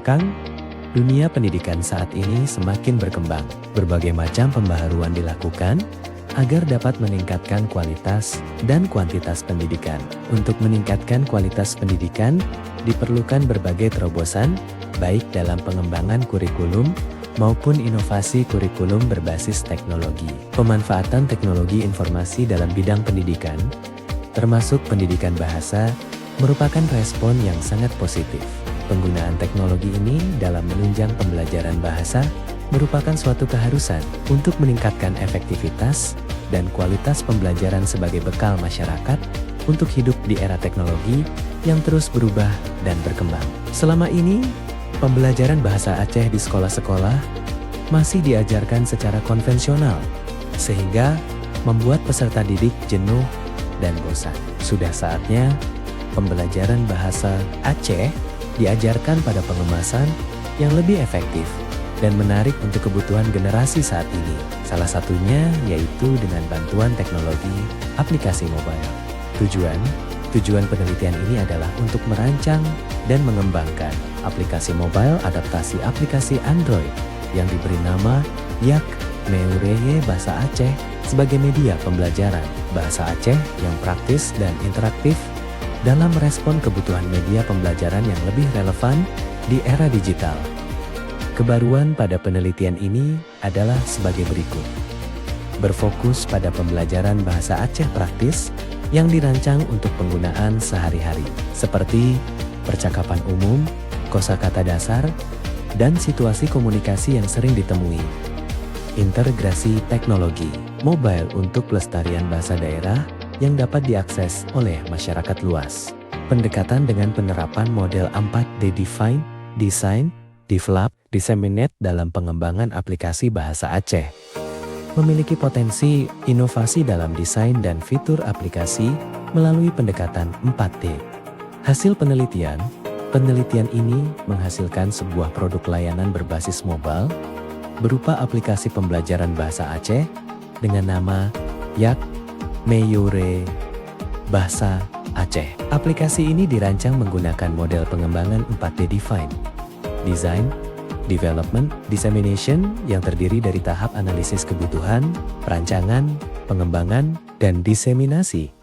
belakang, dunia pendidikan saat ini semakin berkembang. Berbagai macam pembaharuan dilakukan agar dapat meningkatkan kualitas dan kuantitas pendidikan. Untuk meningkatkan kualitas pendidikan, diperlukan berbagai terobosan, baik dalam pengembangan kurikulum maupun inovasi kurikulum berbasis teknologi. Pemanfaatan teknologi informasi dalam bidang pendidikan, termasuk pendidikan bahasa, merupakan respon yang sangat positif. Penggunaan teknologi ini dalam menunjang pembelajaran bahasa merupakan suatu keharusan untuk meningkatkan efektivitas dan kualitas pembelajaran sebagai bekal masyarakat untuk hidup di era teknologi yang terus berubah dan berkembang. Selama ini, pembelajaran bahasa Aceh di sekolah-sekolah masih diajarkan secara konvensional, sehingga membuat peserta didik jenuh dan bosan. Sudah saatnya pembelajaran bahasa Aceh diajarkan pada pengemasan yang lebih efektif dan menarik untuk kebutuhan generasi saat ini. Salah satunya yaitu dengan bantuan teknologi aplikasi mobile. Tujuan penelitian ini adalah untuk merancang dan mengembangkan aplikasi mobile adaptasi aplikasi Android yang diberi nama Yak Meureye Bahasa Aceh sebagai media pembelajaran bahasa Aceh yang praktis dan interaktif dalam merespon kebutuhan media pembelajaran yang lebih relevan di era digital. Kebaruan pada penelitian ini adalah sebagai berikut. Berfokus pada pembelajaran bahasa Aceh praktis yang dirancang untuk penggunaan sehari-hari, seperti percakapan umum, kosakata dasar, dan situasi komunikasi yang sering ditemui. Integrasi teknologi mobile untuk pelestarian bahasa daerah yang dapat diakses oleh masyarakat luas. Pendekatan dengan penerapan model 4D Define, Design, Develop, Disseminate dalam pengembangan aplikasi bahasa Aceh. Memiliki potensi inovasi dalam desain dan fitur aplikasi melalui pendekatan 4D. Hasil penelitian ini menghasilkan sebuah produk layanan berbasis mobile berupa aplikasi pembelajaran bahasa Aceh dengan nama Yak Meureye Bahasa Aceh. Aplikasi ini dirancang menggunakan model pengembangan 4D Define, Design, Development, Dissemination yang terdiri dari tahap analisis kebutuhan, perancangan, pengembangan, dan diseminasi.